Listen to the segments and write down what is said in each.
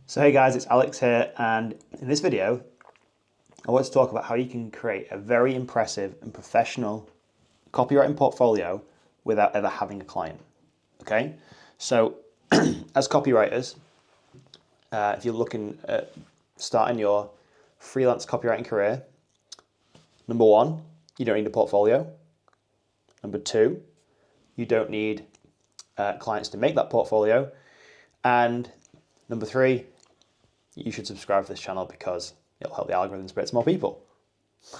So hey guys, it's Alex here, and in this video I want to talk about how you can create a very impressive and professional copywriting portfolio without ever having a client. Okay, so as copywriters, if you're looking at starting your freelance copywriting career, number one, you don't need a portfolio. Number two, you don't need clients to make that portfolio. And number three, you should subscribe to this channel because it'll help the algorithm spread to more people.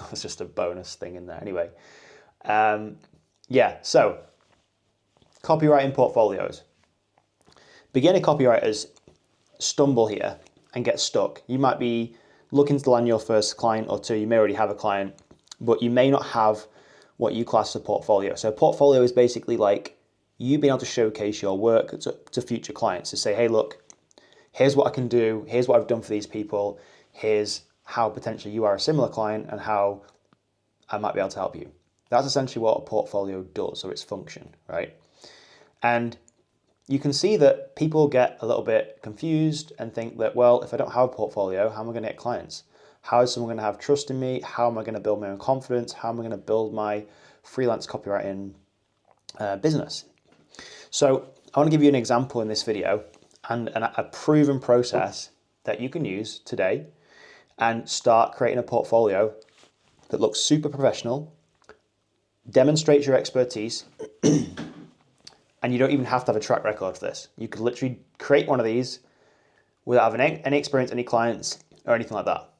That's just a bonus thing in there anyway. So copywriting portfolios. Beginner copywriters stumble here and get stuck. You might be looking to land your first client or two. You may already have a client, but you may not have what you class as a portfolio. So a portfolio is basically like you being able to showcase your work to future clients to say, hey, look, here's what I can do, here's what I've done for these people, here's how potentially you are a similar client and how I might be able to help you. That's essentially what a portfolio does, or its function, right? And you can see that people get a little bit confused and think that, well, if I don't have a portfolio, how am I going to get clients? How is someone going to have trust in me? How am I going to build my own confidence? How am I going to build my freelance copywriting business? So I want to give you an example in this video and a proven process that you can use today and start creating a portfolio that looks super professional, demonstrates your expertise, and you don't even have to have a track record for this. You could literally create one of these without having any experience, any clients, or anything like that.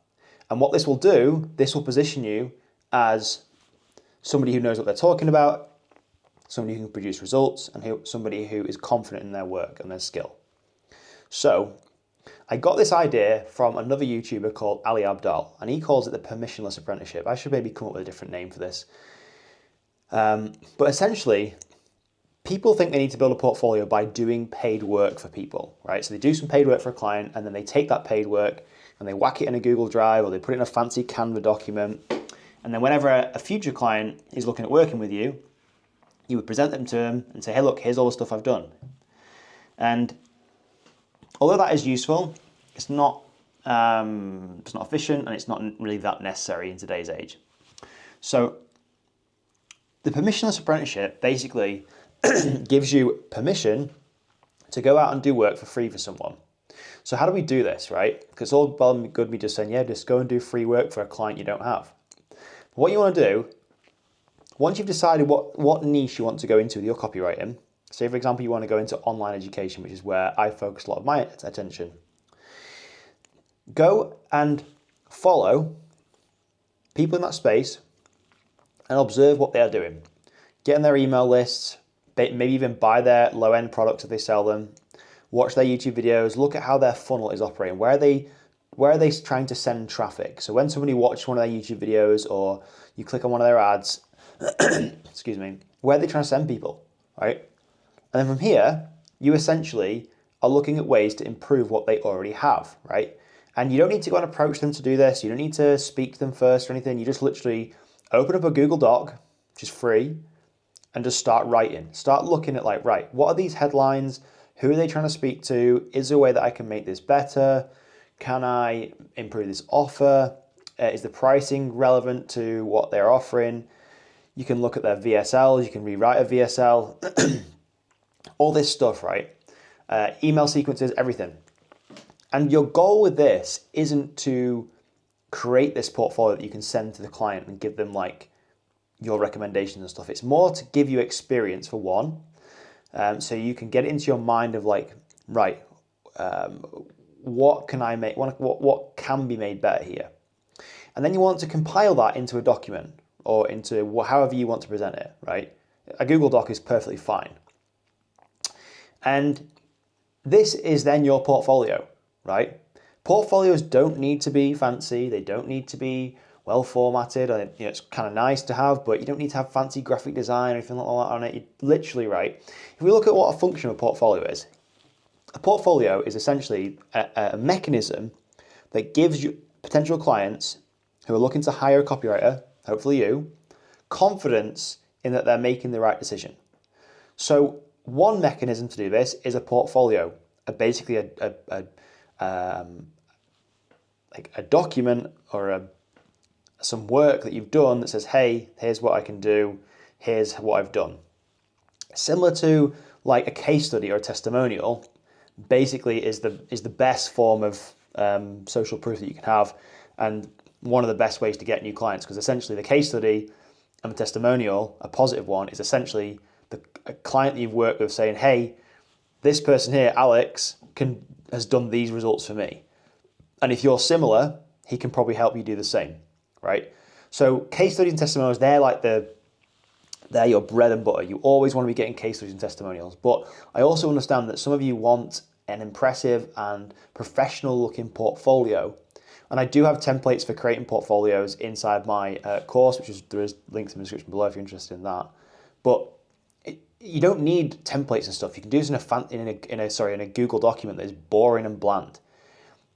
And what this will do, this will position you as somebody who knows what they're talking about, somebody who can produce results, and somebody who is confident in their work and their skill. So I got this idea from another YouTuber called Ali Abdaal, and he calls it the permissionless apprenticeship. I should maybe come up with a different name for this. But essentially, people think they need to build a portfolio by doing paid work for people, right? So they do some paid work for a client, and then they take that paid work and they whack it in a Google Drive, or they put it in a fancy Canva document. And then whenever a future client is looking at working with you, you would present them to them and say, hey, look, here's all the stuff I've done. And although that is useful, it's not efficient, and it's not really that necessary in today's age. So the permissionless apprenticeship basically gives you permission to go out and do work for free for someone. So how do we do this, right? Because it's all well and good me just saying, yeah, just go and do free work for a client you don't have. But what you want to do, once you've decided what niche you want to go into with your copywriting, say for example you want to go into online education, which is where I focus a lot of my attention, go and follow people in that space and observe what they are doing. Get in their email lists, maybe even buy their low-end products if they sell them, watch their YouTube videos, look at how their funnel is operating. Where are they trying to send traffic? So when somebody watches one of their YouTube videos or you click on one of their ads, excuse me, where are they trying to send people, right? And then from here, you essentially are looking at ways to improve what they already have, right? And you don't need to go and approach them to do this. You don't need to speak to them first or anything. You just literally open up a Google Doc, which is free, and just start writing. Start looking at like, right, what are these headlines? Who are they trying to speak to? Is there a way that I can make this better? Can I improve this offer? Is the pricing relevant to what they're offering? You can look at their VSLs. You can rewrite a VSL. All this stuff, right? Email sequences, everything. And your goal with this isn't to create this portfolio that you can send to the client and give them like your recommendations and stuff. It's more to give you experience for one. So you can get it into your mind of like, right, what can I make? What can be made better here? And then you want to compile that into a document or into however you want to present it, right? A Google Doc is perfectly fine. And this is then your portfolio, right? Portfolios don't need to be fancy. They don't need to be well formatted. It's kind of nice to have, but you don't need to have fancy graphic design or anything like that on it. You literally, right? If we look at what a function of a portfolio is, a portfolio is essentially a mechanism that gives you potential clients who are looking to hire a copywriter, hopefully you, confidence in that they're making the right decision. So one mechanism to do this is a portfolio, basically a like a document or some work that you've done that says, hey, here's what I can do, here's what I've done. Similar to like a case study or a testimonial, basically is the best form of social proof that you can have, and one of the best ways to get new clients, because essentially the case study and the testimonial, a positive one, is essentially a client that you've worked with saying, hey, this person here, Alex, has done these results for me. And if you're similar, he can probably help you do the same, right? So case studies and testimonials, they're your bread and butter. You always want to be getting case studies and testimonials. But I also understand that some of you want an impressive and professional looking portfolio. And I do have templates for creating portfolios inside my course, there is links in the description below if you're interested in that. But you don't need templates and stuff. You can do this in a Google document that is boring and bland.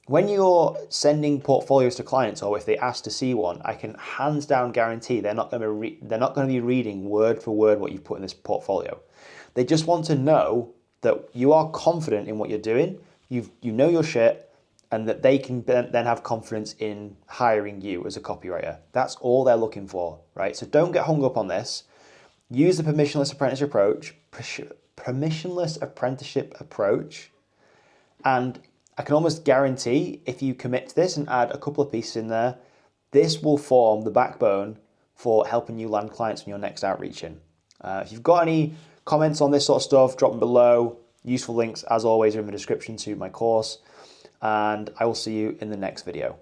When you're sending portfolios to clients, or if they ask to see one, I can hands down guarantee they're not going to be reading word for word what you've put in this portfolio. They just want to know that you are confident in what you're doing, you know your shit, and that they can then have confidence in hiring you as a copywriter. That's all they're looking for, right? So don't get hung up on this. Use the permissionless apprenticeship approach, and I can almost guarantee if you commit to this and add a couple of pieces in there, this will form the backbone for helping you land clients when you're next outreaching. If you've got any comments on this sort of stuff, drop them below. Useful links, as always, are in the description to my course. And I will see you in the next video.